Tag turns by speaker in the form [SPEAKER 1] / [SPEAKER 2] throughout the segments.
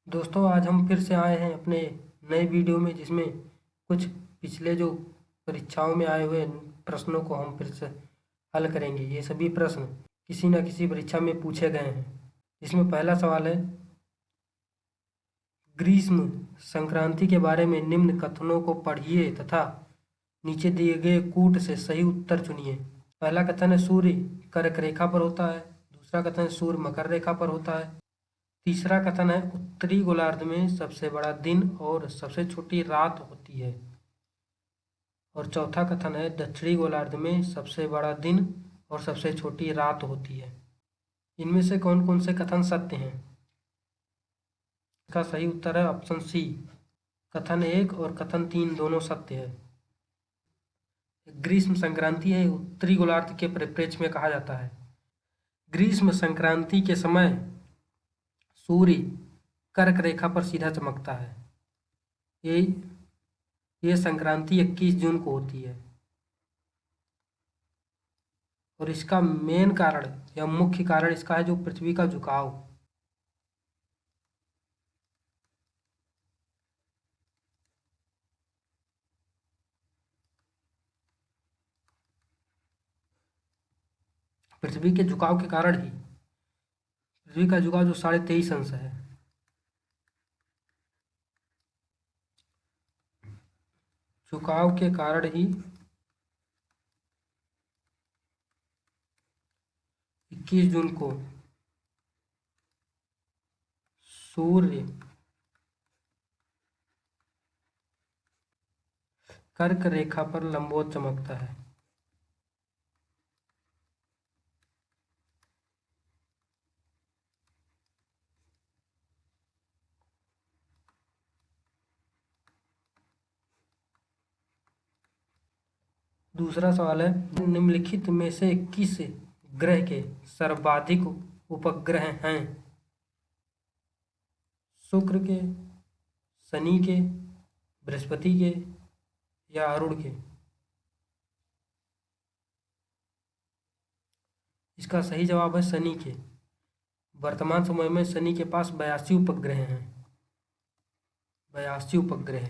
[SPEAKER 1] दोस्तों, आज हम फिर से आए हैं अपने नए वीडियो में, जिसमें कुछ पिछले जो परीक्षाओं में आए हुए प्रश्नों को हम फिर से हल करेंगे। ये सभी प्रश्न किसी न किसी परीक्षा में पूछे गए हैं। इसमें पहला सवाल है, ग्रीष्म संक्रांति के बारे में निम्न कथनों को पढ़िए तथा नीचे दिए गए कूट से सही उत्तर चुनिए। पहला कथन है, सूर्य कर्क रेखा पर होता है। दूसरा कथन है, सूर्य मकर रेखा पर होता है। तीसरा कथन है, उत्तरी गोलार्ध में सबसे बड़ा दिन और सबसे छोटी रात होती है। और चौथा कथन है, दक्षिणी गोलार्ध में सबसे बड़ा दिन और सबसे छोटी रात होती है। इनमें से कौन कौन से कथन सत्य हैं? इसका सही उत्तर है ऑप्शन सी। कथन 1 और कथन 3 दोनों सत्य है। ग्रीष्म संक्रांति है उत्तरी गोलार्ध के परिप्रेक्ष्य में कहा जाता है। ग्रीष्म संक्रांति के समय सूर्य कर्क रेखा पर सीधा चमकता है। ये ये संक्रांति 21 जून को होती है। और इसका मेन कारण या मुख्य कारण इसका है जो पृथ्वी का झुकाव। पृथ्वी के झुकाव के कारण ही पृथ्वी का झुकाव जो 23.5 अंश है, झुकाव के कारण ही 21 जून को सूर्य कर्क रेखा पर लंबवत चमकता है। दूसरा सवाल है, निम्नलिखित में से किस ग्रह के सर्वाधिक उपग्रह हैं? शुक्र के, शनि के, बृहस्पति के या अरुण के? इसका सही जवाब है शनि के। वर्तमान समय में शनि के पास 82 उपग्रह हैं। 82 उपग्रह।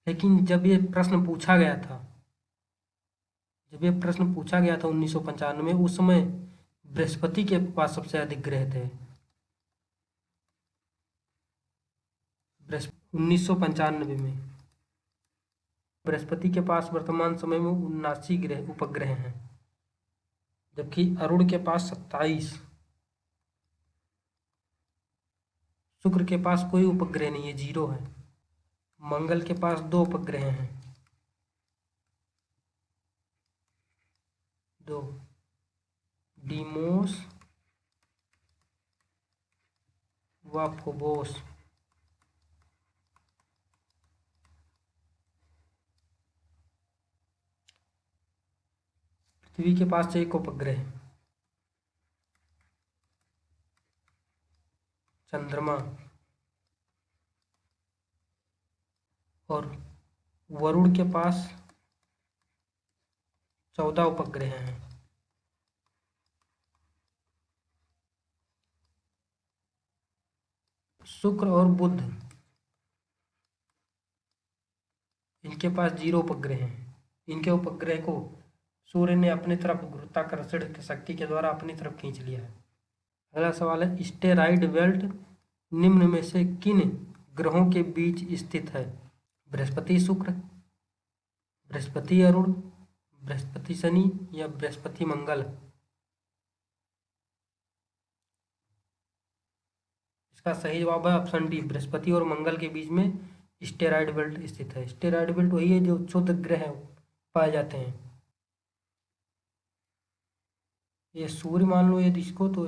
[SPEAKER 1] लेकिन जब ये प्रश्न पूछा गया था 1995 में, उस समय बृहस्पति के पास सबसे अधिक ग्रह थे। 1995 में बृहस्पति के पास वर्तमान समय में 79 ग्रह उपग्रह हैं, जबकि अरुण के पास 27। शुक्र के पास कोई उपग्रह नहीं है, 0 है। मंगल के पास 2 उपग्रह हैं, 2, डीमोस व फोबोस। पृथ्वी के पास 1 उपग्रह है, चंद्रमा। और वरुण के पास 14 उपग्रह हैं। शुक्र और बुध, इनके पास 0 उपग्रह हैं। इनके उपग्रह को सूर्य ने अपनी तरफ गुरुत्वाकर्षण की शक्ति के द्वारा अपनी तरफ खींच लिया है। अगला सवाल है, स्टेरॉइड बेल्ट निम्न में से किन ग्रहों के बीच स्थित है? बृहस्पति शुक्र, बृहस्पति अरुण, बृहस्पति शनि या बृहस्पति मंगल? इसका सही जवाब है ऑप्शन डी, बृहस्पति और मंगल के बीच में स्टेरॉइड बेल्ट स्थित है। स्टेरॉइड बेल्ट वही है जो क्षुद्र ग्रह पाए जाते हैं। ये सूर्य मान लो यदि इसको, तो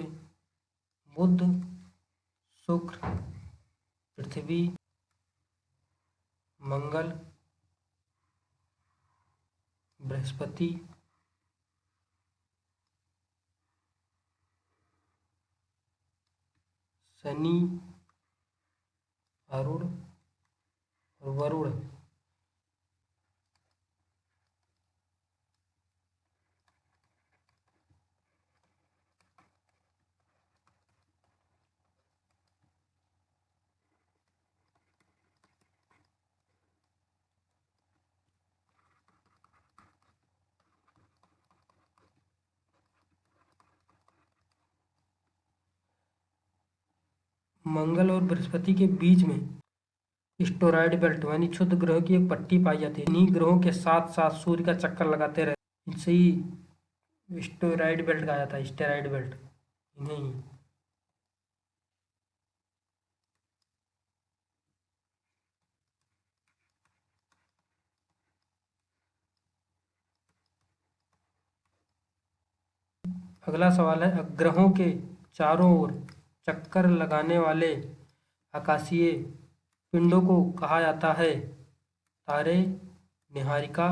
[SPEAKER 1] बुध, शुक्र, पृथ्वी, मंगल, बृहस्पति, शनि, अरुण और वरुण। मंगल और बृहस्पति के बीच में एस्टेरॉयड बेल्ट यानी क्षुद्र ग्रह की एक पट्टी पाई जाती है। इन्हीं ग्रहों के साथ साथ सूर्य का चक्कर लगाते रहते, इनसे ही एस्टेरॉयड बेल्ट कहा जाता है, एस्टेरॉयड बेल्ट इन्हें ही। अगला सवाल है, ग्रहों के चारों ओर चक्कर लगाने वाले आकाशीय पिंडों को कहा जाता है? तारे, निहारिका,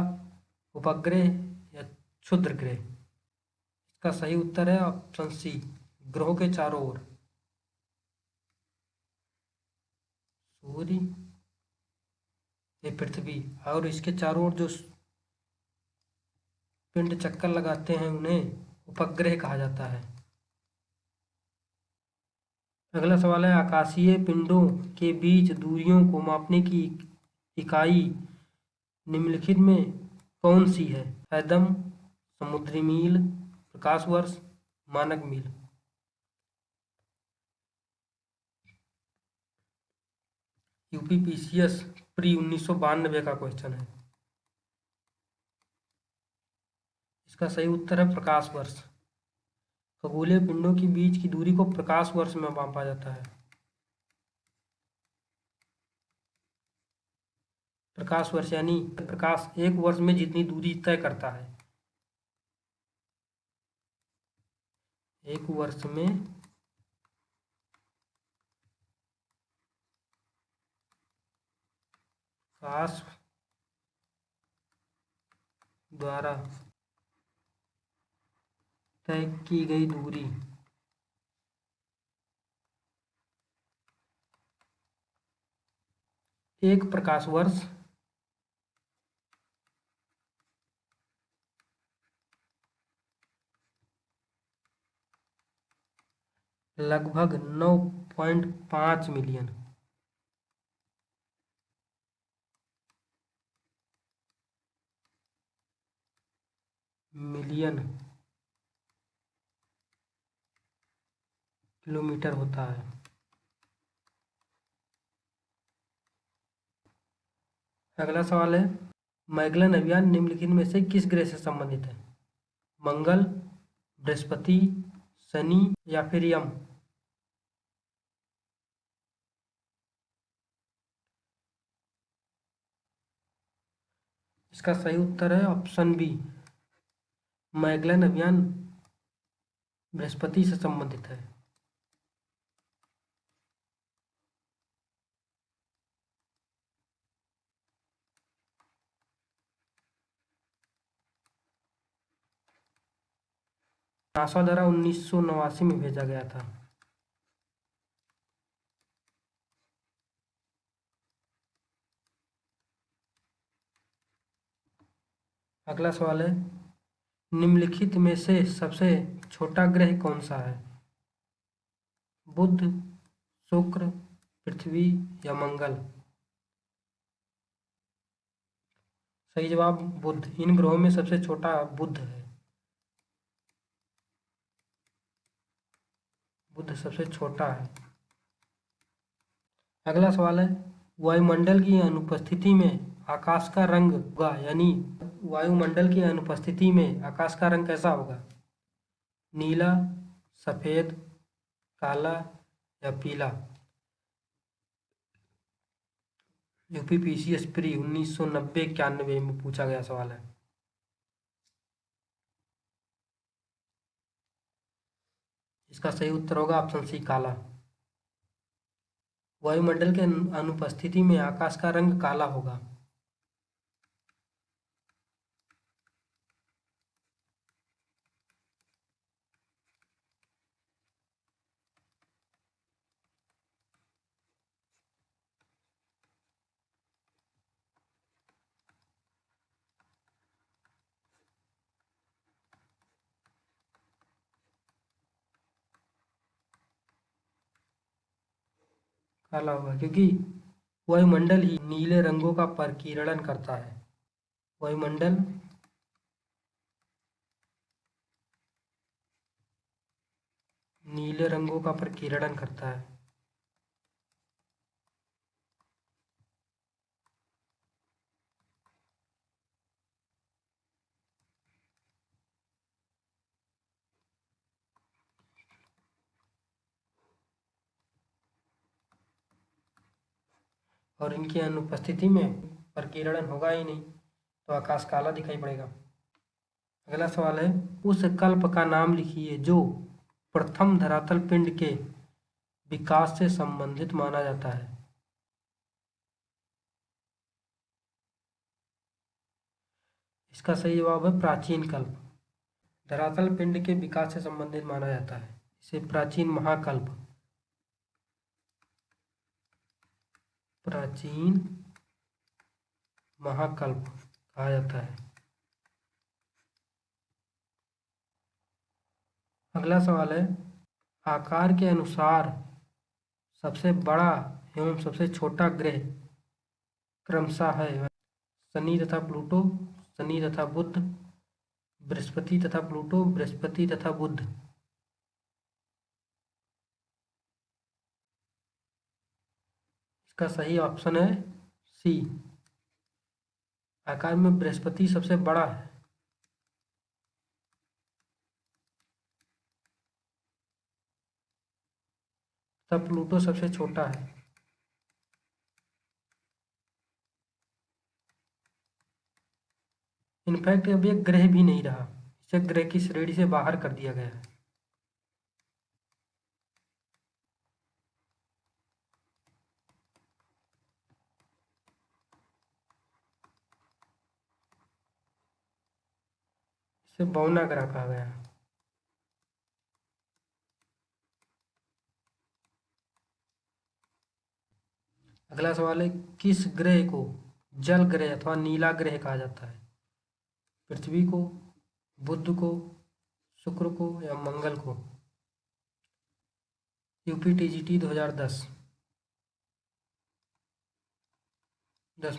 [SPEAKER 1] उपग्रह या क्षुद्र ग्रह? इसका सही उत्तर है ऑप्शन सी, ग्रहों के चारों ओर। सूर्य, ये पृथ्वी और इसके चारों ओर जो पिंड चक्कर लगाते हैं उन्हें उपग्रह कहा जाता है। अगला सवाल है, आकाशीय पिंडों के बीच दूरियों को मापने की इकाई निम्नलिखित में कौन सी है? एदम, समुद्री मील, प्रकाश वर्ष, मानक मील? यूपीपीसीएस प्री 1992 का क्वेश्चन है। इसका सही उत्तर है प्रकाश वर्ष। खगोलीय पिंडों के बीच की दूरी को प्रकाश वर्ष में मापा जाता है। प्रकाश वर्ष यानी प्रकाश एक वर्ष में जितनी दूरी तय करता है। एक वर्ष में प्रकाश द्वारा तय की गई दूरी एक प्रकाश वर्ष लगभग 9.5 मिलियन किलोमीटर होता है। अगला सवाल है, मैगलन अभियान निम्नलिखित में से किस ग्रह से संबंधित है? मंगल, बृहस्पति, शनि या फिर यम? इसका सही उत्तर है ऑप्शन बी, मैगलन अभियान बृहस्पति से संबंधित है। नासा द्वारा 1989 में भेजा गया था। अगला सवाल है, निम्नलिखित में से सबसे छोटा ग्रह कौन सा है? बुध, शुक्र, पृथ्वी या मंगल? सही जवाब बुध। इन ग्रहों में सबसे छोटा बुध है। बुध सबसे छोटा है। अगला सवाल है, वायुमंडल की अनुपस्थिति में आकाश का रंग होगा, यानी वायुमंडल की अनुपस्थिति में आकाश का रंग कैसा होगा? नीला, सफेद, काला या पीला? यूपीपीसीएस प्री 1990-91 में पूछा गया सवाल है। इसका सही उत्तर होगा ऑप्शन सी, काला। वायुमंडल के अनुपस्थिति में आकाश का रंग काला होगा। काला होगा क्योंकि वायुमंडल ही नीले रंगों का प्रकीर्णन करता है। वायुमंडल नीले रंगों का प्रकीर्णन करता है। और इनकी अनुपस्थिति में प्रकीर्णन होगा ही नहीं, तो आकाश काला दिखाई पड़ेगा। अगला सवाल है, उस कल्प का नाम लिखिए जो प्रथम धरातल पिंड के विकास से संबंधित माना जाता है। इसका सही जवाब है प्राचीन कल्प। धरातल पिंड के विकास से संबंधित माना जाता है, इसे प्राचीन महाकल्प, प्राचीन महाकल्प कहा जाता है। अगला सवाल है, आकार के अनुसार सबसे बड़ा एवं सबसे छोटा ग्रह क्रमशः है। शनि तथा प्लूटो, शनि तथा बुध, बृहस्पति तथा प्लूटो, बृहस्पति तथा बुध। इसका सही ऑप्शन है सी, आकार में बृहस्पति सबसे बड़ा है। तब प्लूटो सबसे छोटा है। इनफैक्ट अब ये ग्रह भी नहीं रहा, इसे ग्रह की श्रेणी से बाहर कर दिया गया है। इसे बौना ग्रह कहा गया है। अगला सवाल है, किस ग्रह को जल ग्रह अथवा नीला ग्रह कहा जाता है? पृथ्वी को, बुध को, शुक्र को या मंगल को? यूपीटीजीटी 2010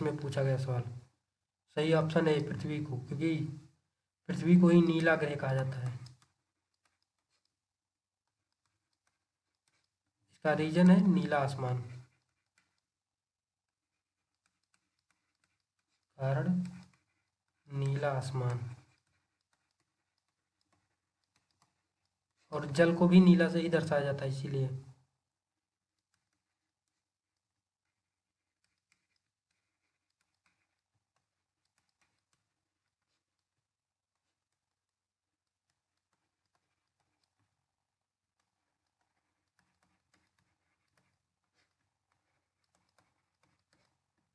[SPEAKER 1] में पूछा गया सवाल। सही ऑप्शन है पृथ्वी को, क्योंकि पृथ्वी को ही नीला ग्रह कहा जाता है। इसका रीजन है नीला आसमान, कारण नीला आसमान। और जल को भी नीला से ही दर्शाया जाता है, इसीलिए।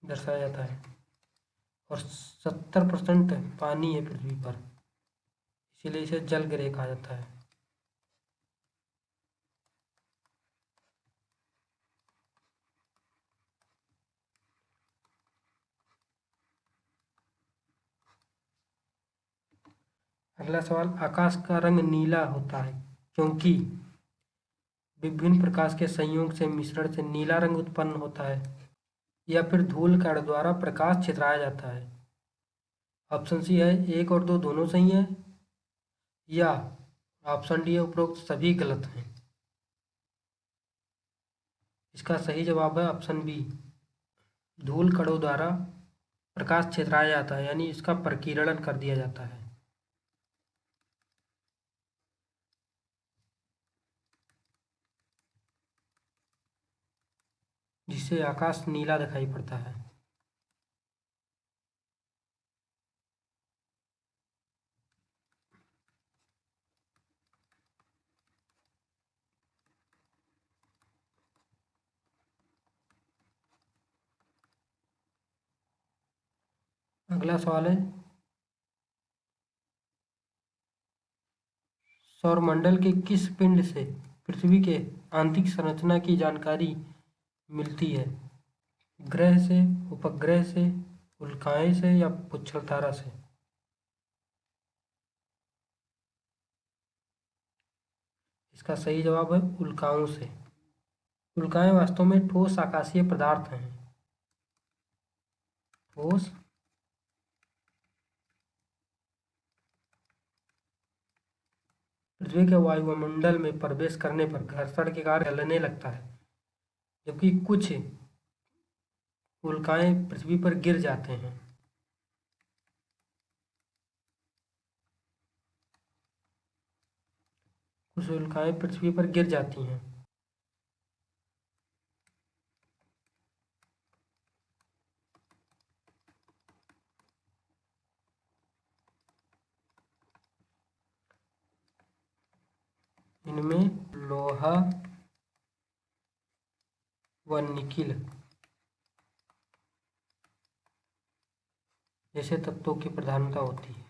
[SPEAKER 1] दर्शाया जाता है। और 70% पानी है पृथ्वी पर, इसीलिए इसे जल ग्रह कहा जाता है। अगला सवाल, आकाश का रंग नीला होता है क्योंकि विभिन्न प्रकाश के संयोग से मिश्रण से नीला रंग उत्पन्न होता है, या फिर धूल कण द्वारा प्रकाश छितराया जाता है? ऑप्शन सी है एक और दो दोनों सही है, या ऑप्शन डी है उपरोक्त सभी गलत हैं। इसका सही जवाब है ऑप्शन बी, धूल कणों द्वारा प्रकाश छितराया जाता है, यानी इसका प्रकीर्णन कर दिया जाता है, जिससे आकाश नीला दिखाई पड़ता है। अगला सवाल है, सौरमंडल के किस पिंड से पृथ्वी के आंतरिक संरचना की जानकारी मिलती है? ग्रह से, उपग्रह से, उल्काएं से या पुच्छर तारा से? इसका सही जवाब है उल्काओं से। उल्काएं वास्तव में ठोस आकाशीय पदार्थ हैं। ठोस पृथ्वी के वायुमंडल में प्रवेश करने पर घर्षण के कारण जलने लगता है, जबकि कुछ उल्काएं पृथ्वी पर गिर जाते हैं। कुछ उल्काएं पृथ्वी पर गिर जाती हैं। इनमें लोहा व निकिल जैसे तत्वों की प्रधानता होती है।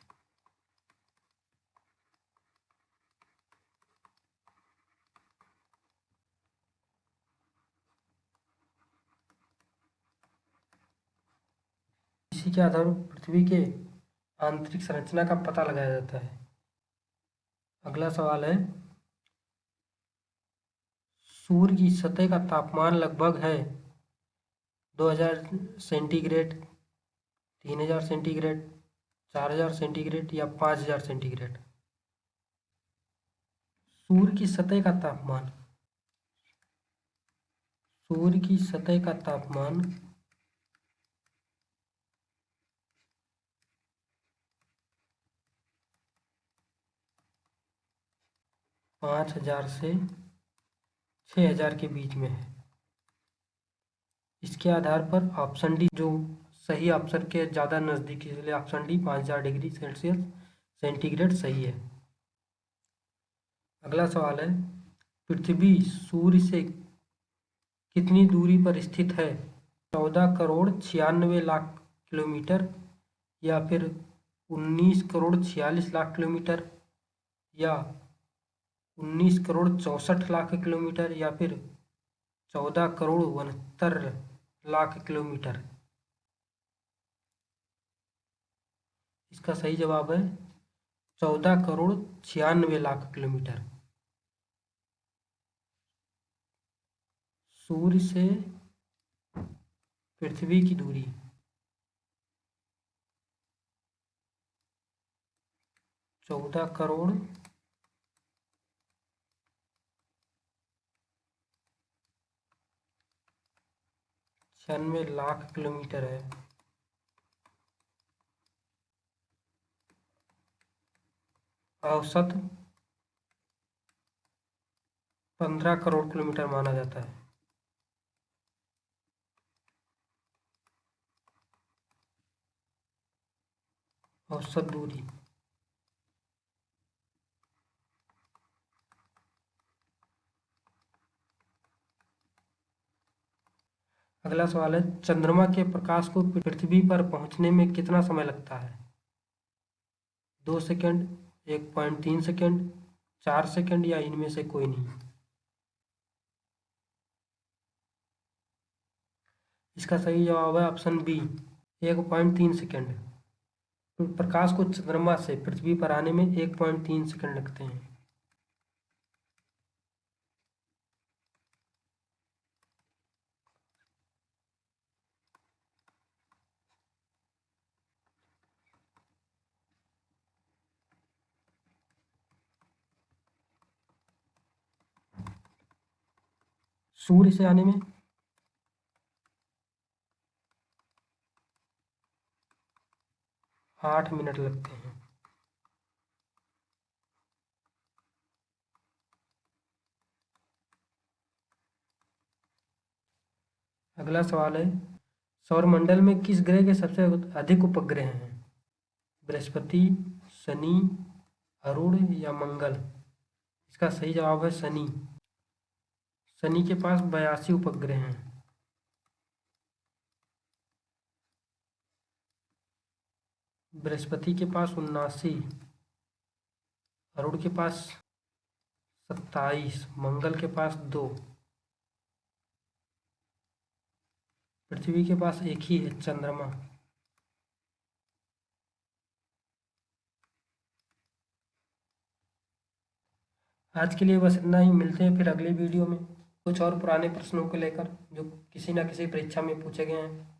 [SPEAKER 1] इसी के आधार पर पृथ्वी के आंतरिक संरचना का पता लगाया जाता है। अगला सवाल है, सूर्य की सतह का तापमान लगभग है 2000 सेंटीग्रेड, 3000 सेंटीग्रेड, 4000 सेंटीग्रेड या 5000 सेंटीग्रेड। सूर्य की सतह का तापमान, सूर्य की सतह का तापमान 5000 से 6000 के बीच में है। इसके आधार पर ऑप्शन डी जो सही ऑप्शन के ज़्यादा नज़दीक है, इसलिए option D 5000 degree Celsius centigrade सही है। अगला सवाल है, पृथ्वी सूर्य से कितनी दूरी पर स्थित है? 14 करोड़ 96 लाख किलोमीटर या फिर 19 करोड़ 46 लाख किलोमीटर या 19 करोड़ 64 लाख किलोमीटर या फिर 14 करोड़ 69 लाख किलोमीटर। इसका सही जवाब है 14 करोड़ 96 लाख किलोमीटर। सूर्य से पृथ्वी की दूरी 14 करोड़ 96 लाख किलोमीटर है। औसत 15 करोड़ किलोमीटर माना जाता है। औसत दूरी। अगला सवाल है, चंद्रमा के प्रकाश को पृथ्वी पर पहुंचने में कितना समय लगता है? 2 सेकंड, 1.3 सेकंड, 4 सेकंड या इनमें से कोई नहीं। इसका सही जवाब है ऑप्शन बी 1.3 सेकंड। प्रकाश को चंद्रमा से पृथ्वी पर आने में 1.3 सेकंड लगते हैं। सूर्य से आने में 8 मिनट लगते हैं। अगला सवाल है, सौरमंडल में किस ग्रह के सबसे अधिक उपग्रह हैं? बृहस्पति, शनि, अरुण या मंगल? इसका सही जवाब है शनि। शनि के पास 82 उपग्रह हैं। बृहस्पति के पास 79, अरुण के पास 27, मंगल के पास 2, पृथ्वी के पास एक ही है चंद्रमा। आज के लिए बस इतना ही। मिलते हैं फिर अगली वीडियो में कुछ और पुराने प्रश्नों को लेकर जो किसी न किसी परीक्षा में पूछे गए हैं।